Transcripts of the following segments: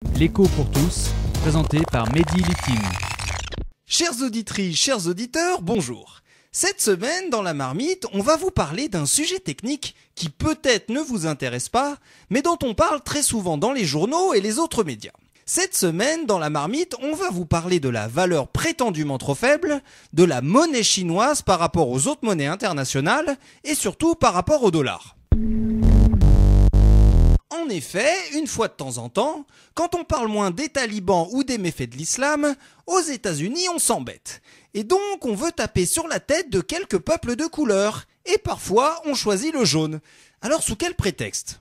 L'écho pour tous, présenté par Mehdi Littin. Chères auditrices, chers auditeurs, bonjour. Cette semaine, dans la marmite, on va vous parler d'un sujet technique qui peut-être ne vous intéresse pas, mais dont on parle très souvent dans les journaux et les autres médias. Cette semaine, dans la marmite, on va vous parler de la valeur prétendument trop faible de la monnaie chinoise par rapport aux autres monnaies internationales et surtout par rapport au dollar. En effet, une fois de temps en temps, quand on parle moins des talibans ou des méfaits de l'islam, aux États-Unis on s'embête. Et donc on veut taper sur la tête de quelques peuples de couleur. Et parfois on choisit le jaune. Alors sous quel prétexte ?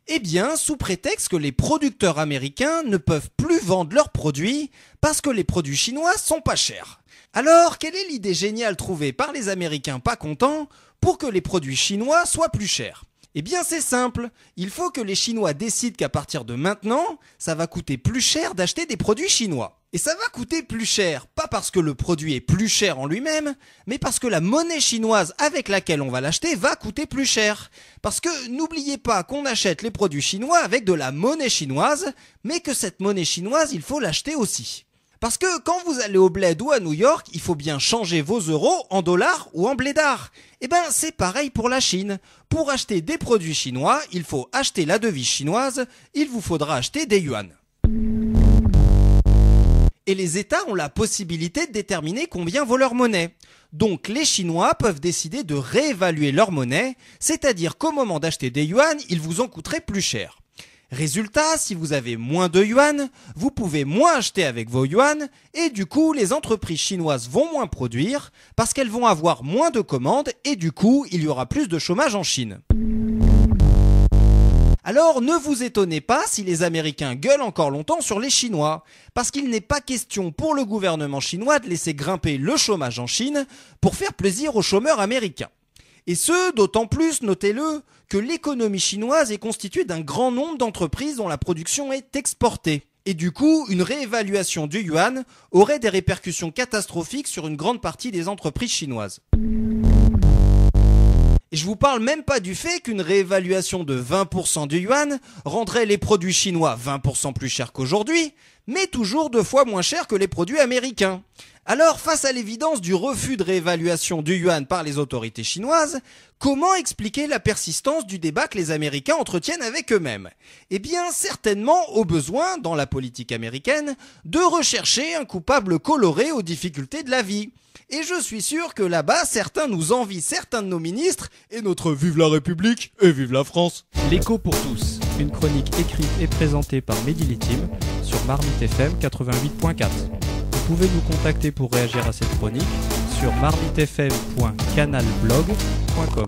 Eh bien, sous prétexte que les producteurs américains ne peuvent plus vendre leurs produits parce que les produits chinois sont pas chers. Alors, quelle est l'idée géniale trouvée par les Américains pas contents pour que les produits chinois soient plus chers ? Eh bien c'est simple, il faut que les Chinois décident qu'à partir de maintenant, ça va coûter plus cher d'acheter des produits chinois. Et ça va coûter plus cher, pas parce que le produit est plus cher en lui-même, mais parce que la monnaie chinoise avec laquelle on va l'acheter va coûter plus cher. Parce que n'oubliez pas qu'on achète les produits chinois avec de la monnaie chinoise, mais que cette monnaie chinoise, il faut l'acheter aussi. Parce que quand vous allez au bled ou à New York, il faut bien changer vos euros en dollars ou en blédards. Eh ben c'est pareil pour la Chine. Pour acheter des produits chinois, il faut acheter la devise chinoise, il vous faudra acheter des yuans. Et les États ont la possibilité de déterminer combien vaut leur monnaie. Donc les Chinois peuvent décider de réévaluer leur monnaie, c'est-à-dire qu'au moment d'acheter des yuans, ils vous en coûteraient plus cher. Résultat, si vous avez moins de yuan, vous pouvez moins acheter avec vos yuan et du coup les entreprises chinoises vont moins produire parce qu'elles vont avoir moins de commandes et du coup il y aura plus de chômage en Chine. Alors ne vous étonnez pas si les Américains gueulent encore longtemps sur les Chinois, parce qu'il n'est pas question pour le gouvernement chinois de laisser grimper le chômage en Chine pour faire plaisir aux chômeurs américains. Et ce, d'autant plus, notez-le, que l'économie chinoise est constituée d'un grand nombre d'entreprises dont la production est exportée. Et du coup, une réévaluation du yuan aurait des répercussions catastrophiques sur une grande partie des entreprises chinoises. Et je vous parle même pas du fait qu'une réévaluation de 20% du yuan rendrait les produits chinois 20% plus chers qu'aujourd'hui, mais toujours 2 fois moins chers que les produits américains. Alors, face à l'évidence du refus de réévaluation du yuan par les autorités chinoises, comment expliquer la persistance du débat que les Américains entretiennent avec eux-mêmes ? Eh bien, certainement, au besoin, dans la politique américaine, de rechercher un coupable coloré aux difficultés de la vie. Et je suis sûr que là-bas, certains nous envient certains de nos ministres, et notre vive la République et vive la France. L'écho pour tous, une chronique écrite et présentée par Mehdi Littin sur Marmite FM 88.4. Vous pouvez nous contacter pour réagir à cette chronique sur marmitefm.canalblog.com.